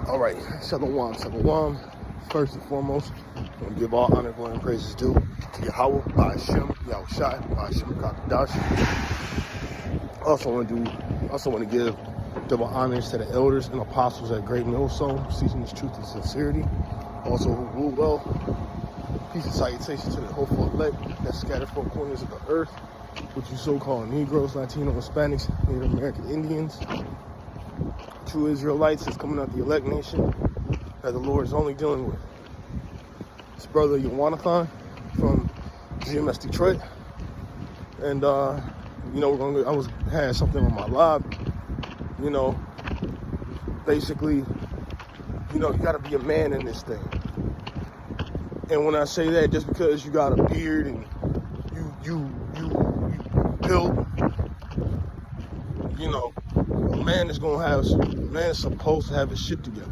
All right, Shalom, Shalom. First and foremost, I'm going to give all honor, glory, and praises due to Yahweh, Ba'ashem, Yahushai, Ba'ashem, Kakadash. Also want to give double honors to the elders and apostles at Great Millstone, seeking this truth and sincerity. Also who rule well. Peace and salutations to the hopeful elect that scattered four corners of the earth, which you so-called Negroes, Latino, Hispanics, Native American Indians, true Israelites that's coming out the elect nation that the Lord is only dealing with. It's brother Yawanathan from GMS Detroit. And I had something on my live, basically, you gotta be a man in this thing. And when I say that, just because you got a beard and you built, a man is supposed to have his shit together.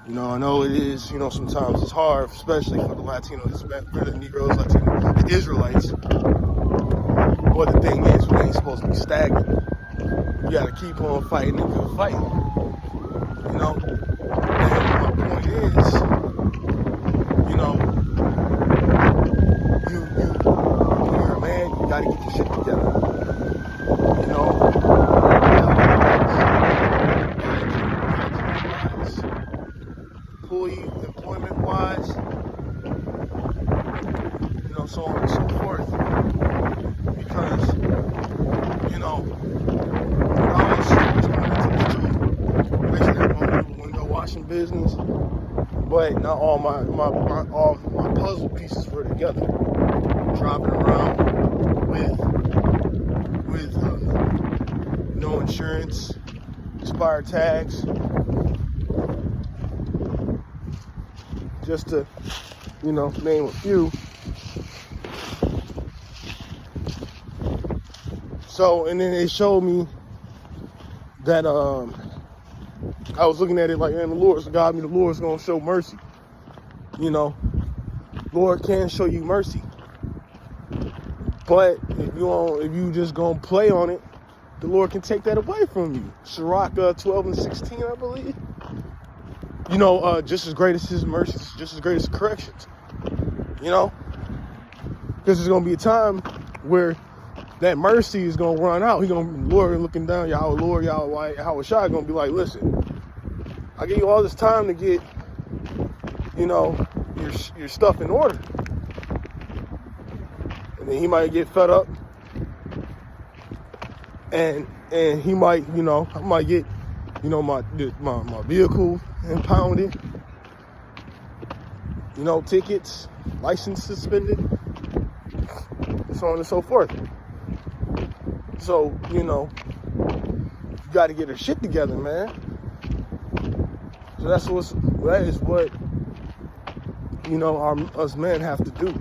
I know it is, sometimes it's hard, especially for the Latinos, for the Negroes, the Israelites. But the thing is, we ain't supposed to be stagnant. You gotta keep on fighting the good fight. And my point is, when you're a man, you gotta get your shit together. Employment-wise, so on and so forth. Because, when I was basically my window washing business, but not all my puzzle pieces were together. Driving around with no insurance, expired tags, just to name a few. So, and then it showed me that I was looking at it like, man, the Lord's gonna show mercy. Lord can show you mercy. But if you just gonna play on it, the Lord can take that away from you. Sirach 12 and 16, I believe. Just as great as his mercies, just as great as corrections. Because there's gonna be a time where that mercy is gonna run out. Lord looking down, Yahweh Shai gonna be like, listen, I gave you all this time to get, your stuff in order. And then he might get fed up. And he might, I might get, my vehicle impounded, tickets, license suspended, so on and so forth. So, you got to get her shit together, man. So that is what, us men have to do.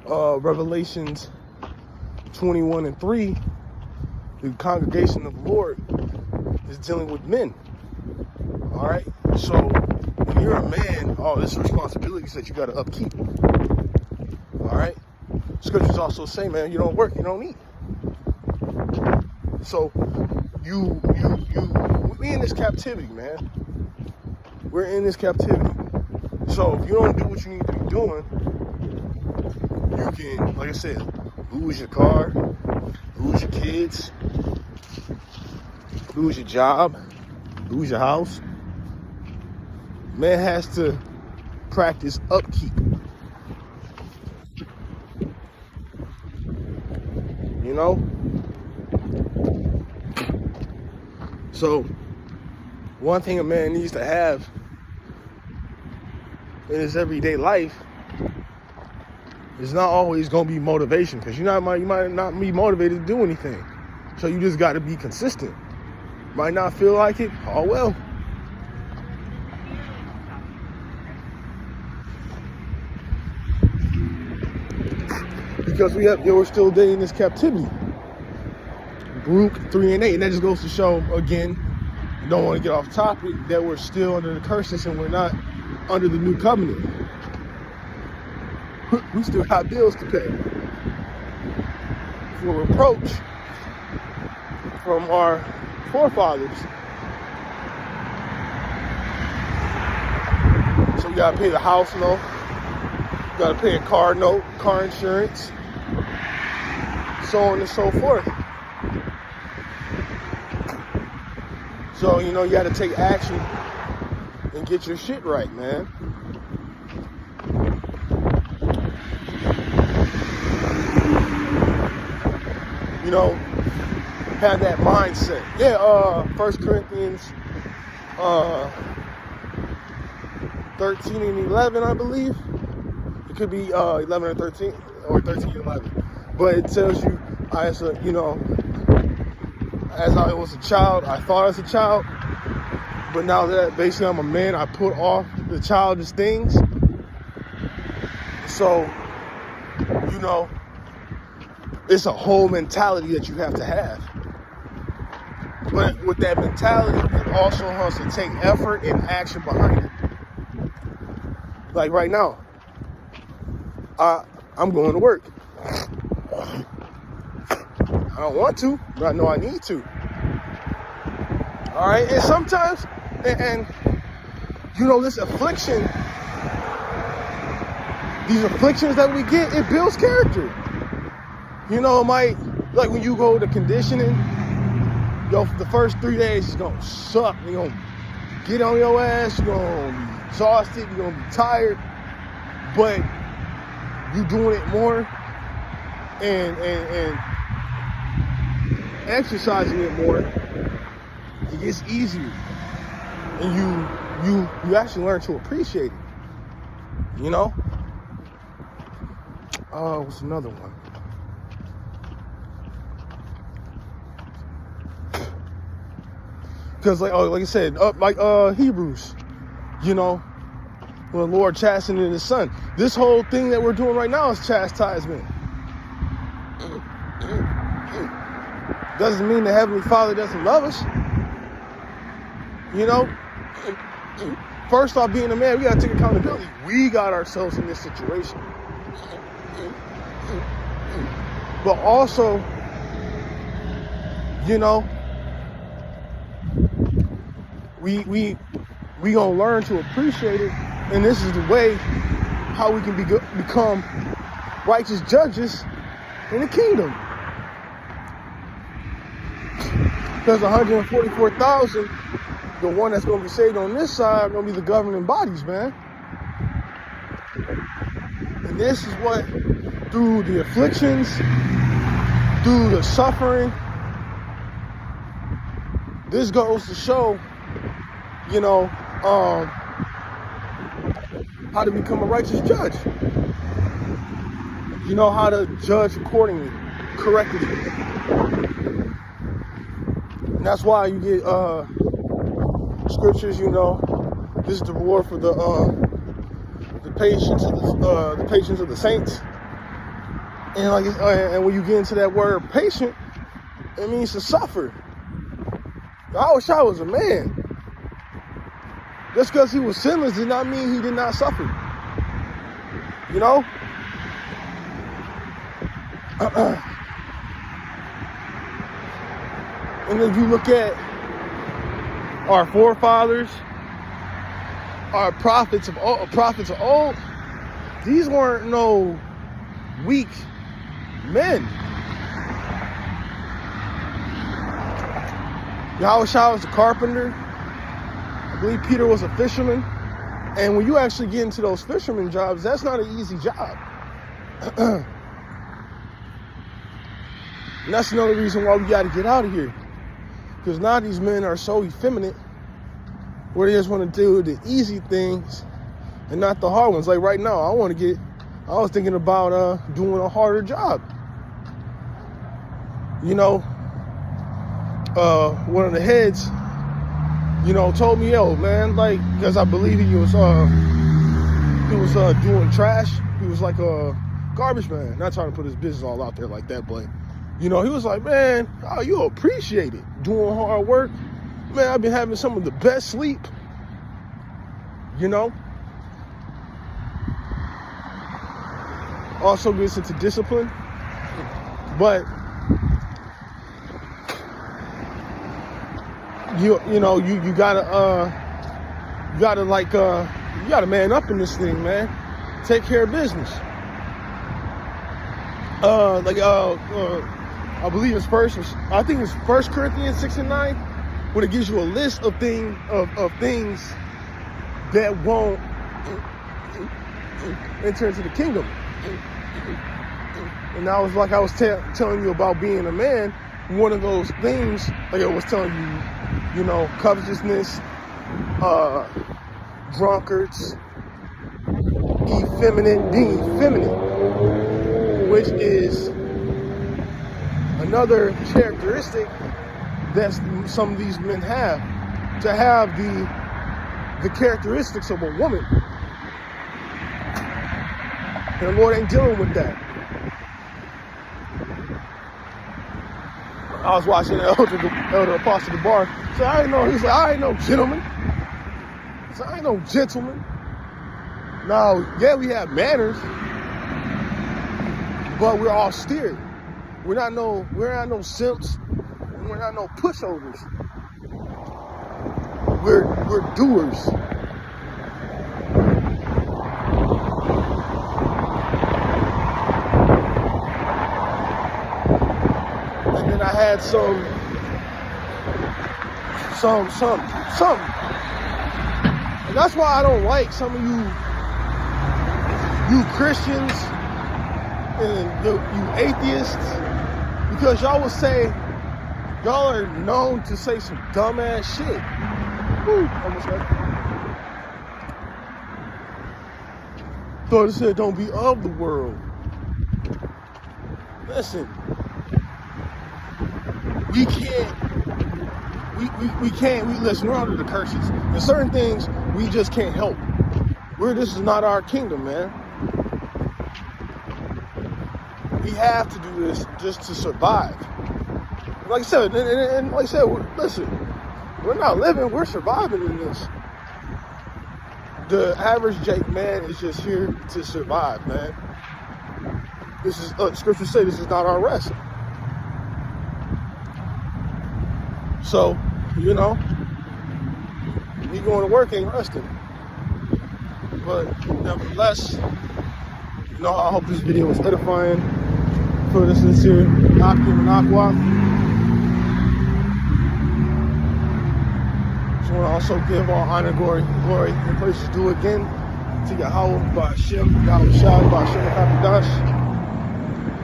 Revelations 21 and 3, the congregation of the Lord is dealing with men. All right. So when you're a man, there's responsibilities that you got to upkeep. All right. Scriptures also say, man, you don't work, you don't eat. So we in this captivity, man. We're in this captivity. So if you don't do what you need to be doing, you can, like I said, lose your car, lose your kids, lose your job, lose your house. Man has to practice upkeep. So one thing a man needs to have in his everyday life is not always going to be motivation, because you might not be motivated to do anything. So you just got to be consistent. Might not feel like it. Oh well. Because we're still dating this captivity. Baruch 3 and 8, and that just goes to show again, don't want to get off topic, that we're still under the curses and we're not under the new covenant. We still have bills to pay. For reproach from our forefathers, gotta pay the house note. You gotta pay a car note, car insurance, so on and so forth. So, you gotta take action and get your shit right, man. Have that mindset. Yeah, 1 Corinthians 13 and 11, I believe. It could be 11 or 13, or 13 and 11. But it tells you, as I was a child, I thought as a child. But now that basically I'm a man, I put off the childish things. So, it's a whole mentality that you have to have. But with that mentality, it also has to take effort and action behind it. Like right now, I'm going to work. I don't want to, but I know I need to. All right, and sometimes, and this affliction, these afflictions that we get, it builds character. It might, like when you go to conditioning, the first 3 days is gonna suck. You're gonna get on your ass, you're gonna be exhausted, you're gonna be tired, but you doing it more and exercising it more, it gets easier. And you actually learn to appreciate it. What's another one? Because like I said, Hebrews, when the Lord chastened his son. This whole thing that we're doing right now is chastisement. Doesn't mean the Heavenly Father doesn't love us. First off, being a man, we gotta take accountability. We got ourselves in this situation. But also, we gonna learn to appreciate it, and this is the way how we can become righteous judges in the kingdom. Because 144,000, the one that's gonna be saved on this side, are gonna be the governing bodies, man. And this is what, through the afflictions, through the suffering, this goes to show, how to become a righteous judge. How to judge accordingly, correctly. And that's why you get scriptures, this is the reward for the patience of the patience of the saints. And and when you get into that word patient, it means to suffer. I wish I was a man. Just because he was sinless did not mean he did not suffer. And if you look at our forefathers, our prophets of old, these weren't no weak men. Yahushua was a carpenter. I believe Peter was a fisherman. And when you actually get into those fisherman jobs, that's not an easy job. And that's another reason why we got to get out of here. Because now these men are so effeminate, where they just want to do the easy things and not the hard ones. Like right now, I was thinking about doing a harder job. One of the heads, told me, yo, man, because I believe he was doing trash. He was like a garbage man. Not trying to put his business all out there like that, but he was like, man, you appreciate it. Doing hard work. Man, I've been having some of the best sleep. Also gets into discipline. But you gotta You gotta man up in this thing, man. Take care of business. I believe it's I think it's 1 Corinthians 6:9, when it gives you a list of things that won't enter into the kingdom. And I was telling you about being a man. One of those things, like I was telling you, covetousness, drunkards, being effeminate, which is another characteristic that some of these men have. To have the characteristics of a woman. And the Lord ain't dealing with that. I was watching Elder Apostle DeBar. So I ain't no gentleman. So I ain't no gentleman. Now, yeah, we have manners, but we're austere. We're not no simps. We're not no pushovers. We're doers. And then I had some. And that's why I don't like some of you Christians and you atheists, because y'all will say, y'all are known to say some dumbass shit. Woo, almost got it. Thought it said don't be of the world. Listen, listen, we're under the curses. There's certain things we just can't help. This is not our kingdom, man. We have to do this just to survive. Like I said, listen, we're not living, we're surviving in this. The average Jake man is just here to survive, man. This is, scriptures say this is not our rest. So, me going to work ain't resting. But nevertheless, I hope this video was edifying for the sincere Akim and Aqua. Just want to also give all honor, glory, and praises due again to Yahweh, Ba'ashem, Yahushua, Ba'ashem, Hakadash.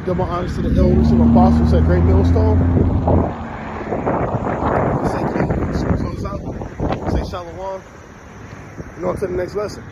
Give my honors to the elders and apostles at Great Millstone. Say close out. Say shalom. On to the next lesson.